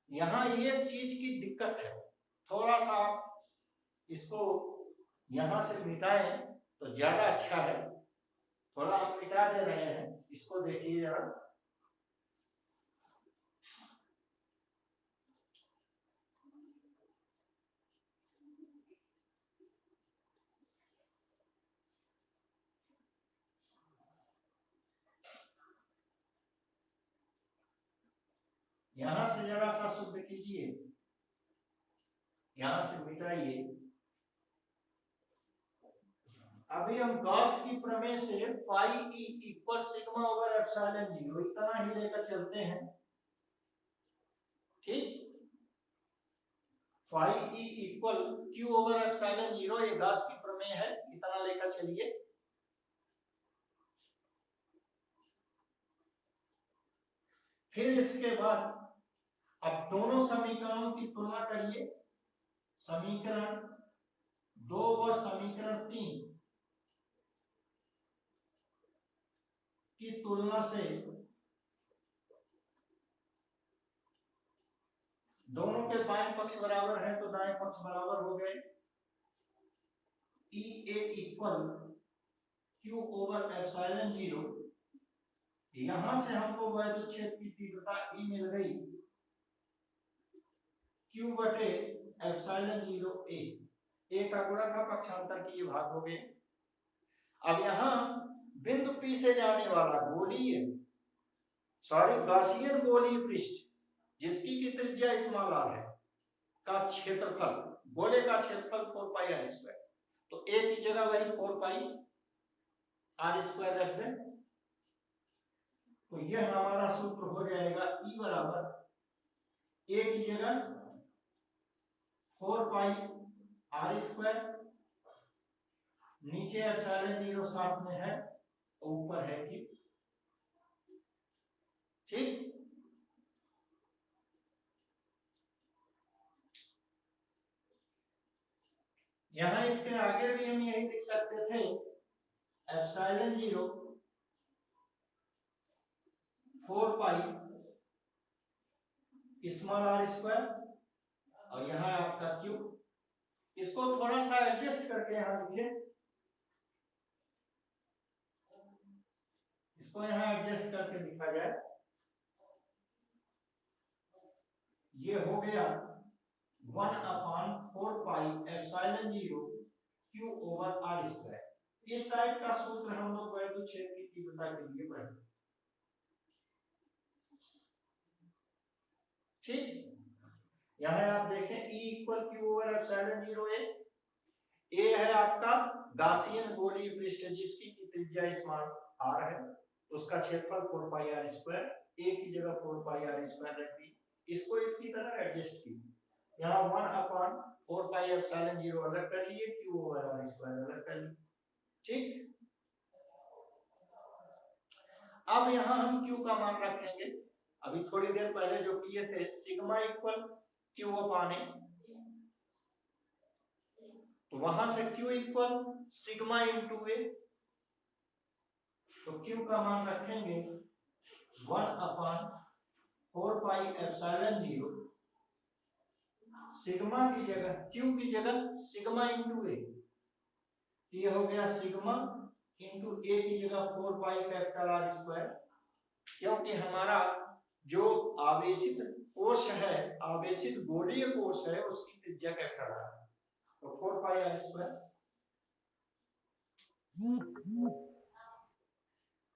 यहां एक चीज की दिक्कत है, थोड़ा सा आप इसको यहां से मिटाएं तो ज्यादा अच्छा है, थोड़ा हम मिटा दे रहे हैं, इसको देखिए जरा। यहां से जरा सा शुद्ध कीजिए, यहां से मिटाइए। अभी हम गॉस की प्रमेय से phi E equal sigma over epsilon zero इतना ही लेकर चलते हैं। ठीक, phi E equal Q over epsilon zero, ये गॉस की प्रमेय है, इतना लेकर चलिए। फिर इसके बाद अब दोनों समीकरणों की तुलना करिए, समीकरण 2 व समीकरण 3 की तुलना से दोनों के बाएं पक्ष बराबर है तो दाएं पक्ष बराबर हो गए। E A equal Q over epsilon zero, यहां से हमको वैद्युत क्षेत्र की तीव्रता ई मिल गई क्यू बटे एप्सिलॉन जीरो ए का गुणा का पक्षांतर की ये भाग हो गए। अब यहां बिंदु P से जाने वाला गॉसियन गोलीय पृष्ठ जिसकी की त्रिज्या स्मॉल r है का क्षेत्रफल, गोले का क्षेत्रफल 4 पाई r स्क्वायर। तो a की जगह वही 4 पाई r स्क्वायर रख दें, तो यह हमारा सूत्र हो जाएगा E बराबर a की जगह 4 पाई r स्क्वायर, नीचे एप्सिलॉन 0 साथ में है, ऊपर है कि ठीक। यहां इसके आगे भी हम यही लिख सकते थे, epsilon 0 4 pi small r square, और यहां आपका q। इसको थोड़ा सा एडजस्ट करके यहां लिखिए, इसको यहां एडजस्ट करके लिखा जाए, ये हो गया 1/4 pi epsilon 0 q over r square. इस टाइप का सूत्र हम लोग वैद्युत क्षेत्र की तीव्रता के लिए पढ़े, ठीक। यहां आप देखें E equal q over epsilon 0 a है आपका गॉसियन गोलीय पृष्ठ जिसकी की त्रिज्या स्मॉल r है, उसका क्षेत्रफल 4 पाई r स्क्वायर, a की जगह 4 पाई r स्क्वायर रख दी, इसको इसकी तरह एडजस्ट की, यहां 1/4 पाई एप्सिलॉन 0 अलग कर लिए, q ओवर r स्क्वायर अलग कर लिए, ठीक। अब यहां हम q का मान रखेंगे, अभी थोड़ी देर पहले जो किए थे, sigma equal q upon a, तो वहां से q equal sigma into a, तो q का मान रखेंगे 1/4 पाई एप्सिलॉन 0, सिग्मा की जगह q की जगह सिग्मा इंटू a, ये हो गया सिग्मा इंटू a की जगह 4 पाई कैपिटल R स्क्वायर, क्योंकि हमारा जो आवेशित कोश है, आवेशित गोलीय कोश है, उसकी त्रिज्या कैपिटल R, तो 4 पाई R square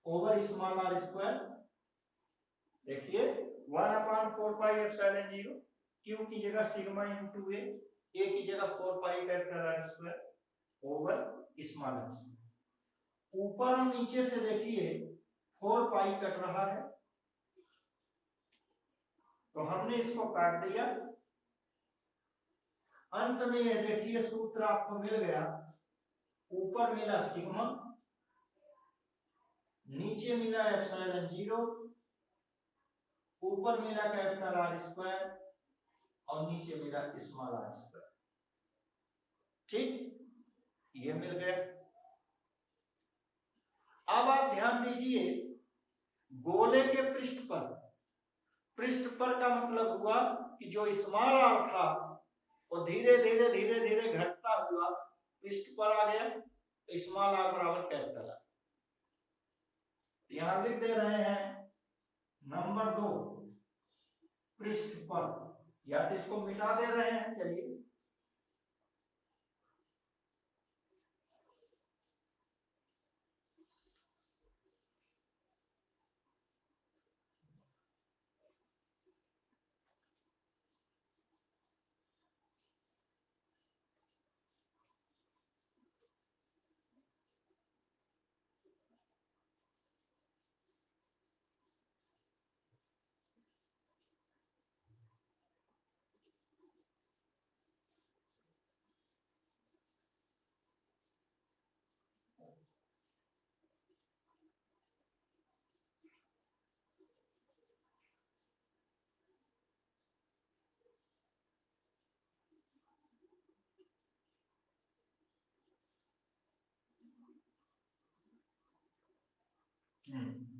over small r square. देखिए 1/4 पाई एप्सिलॉन 0, q की जगह सिग्मा इंटू a की जगह 4 pi capital R square over small r square. ऊपर और नीचे से देखिए 4 पाई कट रहा है, तो हमने इसको काट दिया, अंत में ये देखिए सूत्र आपको मिल गया, ऊपर मिला सिग्मा, नीचे मिला एप्सिलॉन 0, ऊपर मिला कैपिटल R स्क्वायर और नीचे मिला स्मॉल r स्क्वायर, ठीक, ये मिल गया। अब आप ध्यान दीजिए, गोले के पृष्ठ पर का मतलब हुआ कि जो स्मॉल r था वो धीरे धीरे घटता हुआ पृष्ठ पर आ गया, तो स्मॉल r बराबर कैपिटल R। यहां लिख दे रहे हैं नंबर 2 पृष्ठ पर, या तो इसको मिटा दे रहे हैं, चलिए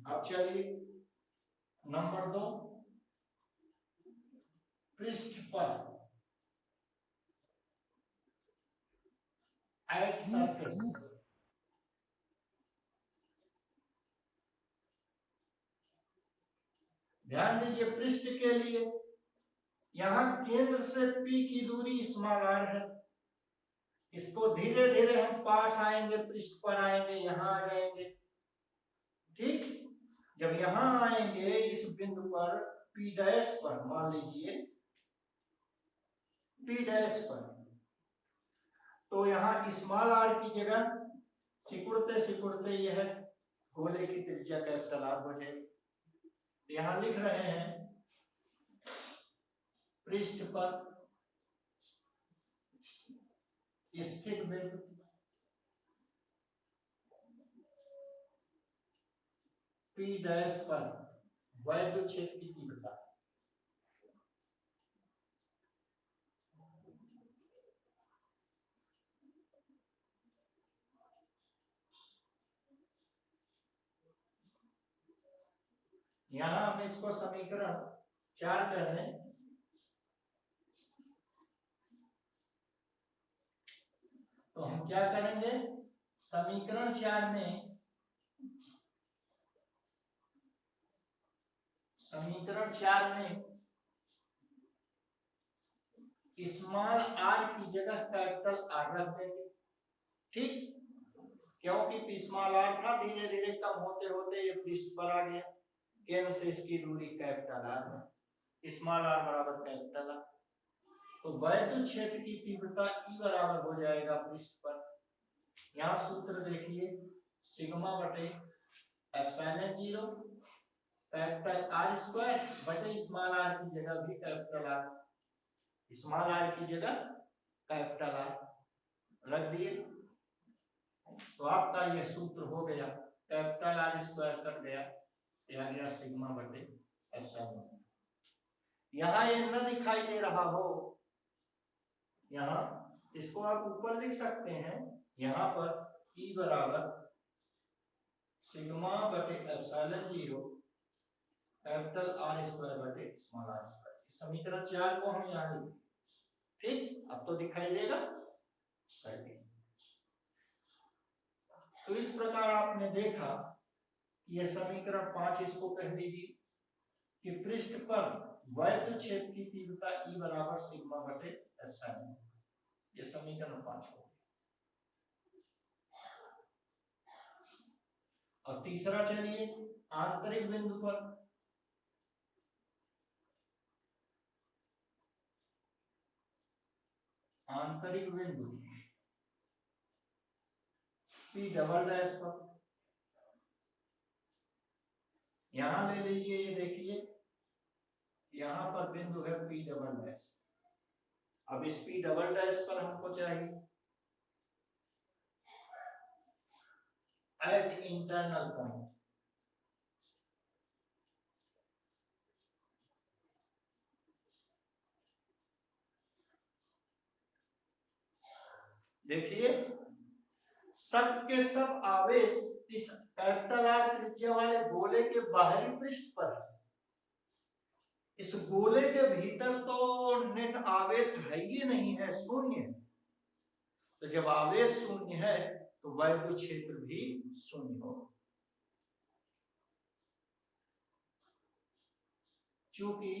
अब चलिए नंबर 2 पृष्ठ पर एट सरफेस, ध्यान दीजिए पृष्ठ के लिए यहां केंद्र से P की दूरी स्मॉल r है, इसको धीरे धीरे हम पास आएंगे, पृष्ठ पर आएंगे, यहां आ जाएंगे, ठीक, जब यहां आएंगे इस बिंदु पर P डैश पर, मान लीजिए P डैश पर, तो यहाँ स्मॉल r की जगह सिकुड़ते सिकुड़ते यह गोले की त्रिज्या कैपिटल R हो जाएगी। यहां लिख रहे हैं पृष्ठ पर स्थित बिंदु P डैश पर वैद्युत क्षेत्र की तीव्रता, यहां हम इसको समीकरण 4 कह रहे हैं। तो हम क्या करेंगे, समीकरण 4 में स्मॉल r की जगह कैपिटल R रख देंगे। ठीक, क्योंकि स्मॉल r था, धीरे धीरे कम होते होते ये पृष्ठ पर आ गया, केंद्र से इसकी दूरी कैपिटल R है, स्मॉल r बराबर कैपिटल R। तो वैद्युत क्षेत्र की तीव्रता E बराबर हो जाएगा पृष्ठ पर, यहाँ सूत्र देखिए, सिग्मा बटे एप्सिलॉन 0 कैपिटल R स्क्वायर बटे स्मॉल r की जगह भी कैपिटल R, स्मॉल r की जगह कैपिटल R रख दिए। तो आपका यह सूत्र हो गया, कैपिटल R स्क्वायर कट गया, यह गया सिग्मा बटे एप्सिलॉन। यहाँ ये न दिखाई दे रहा हो, यहाँ इसको आप ऊपर लिख सकते हैं, यहाँ पर E बराबर सिग्मा बटे एप्सिलॉन 0 कैपिटल R स्क्वायर बटे स्मॉल r स्क्वायर। समीकरण 4 को हम यहाँ लिखें। ठीक, अब तो दिखाई देगा। तो इस प्रकार आपने देखा कि यह समीकरण 5, इसको कह दीजिए कि पृष्ठ पर वैद्युत क्षेत्र की तीव्रता E बराबर सिग्मा बटे एप्सिलॉन, ये समीकरण 5 हो। और तीसरा चलिए, आंतरिक बिंदु पर आंतरिक बिंदु P डबल डैश पर, यहां ले लीजिए, ये देखिए यहां पर बिंदु है P डबल डैश। अब इस P डबल डैश पर हमको चाहिए एट इंटरनल पॉइंट, देखिए सब के सब आवेश इस कैपिटल R त्रिज्या वाले गोले के बाहरी पृष्ठ पर, इस गोले के भीतर तो नेट आवेश है ही नहीं है, शून्य। तो जब आवेश शून्य है तो वैद्युत क्षेत्र भी शून्य होगा, क्योंकि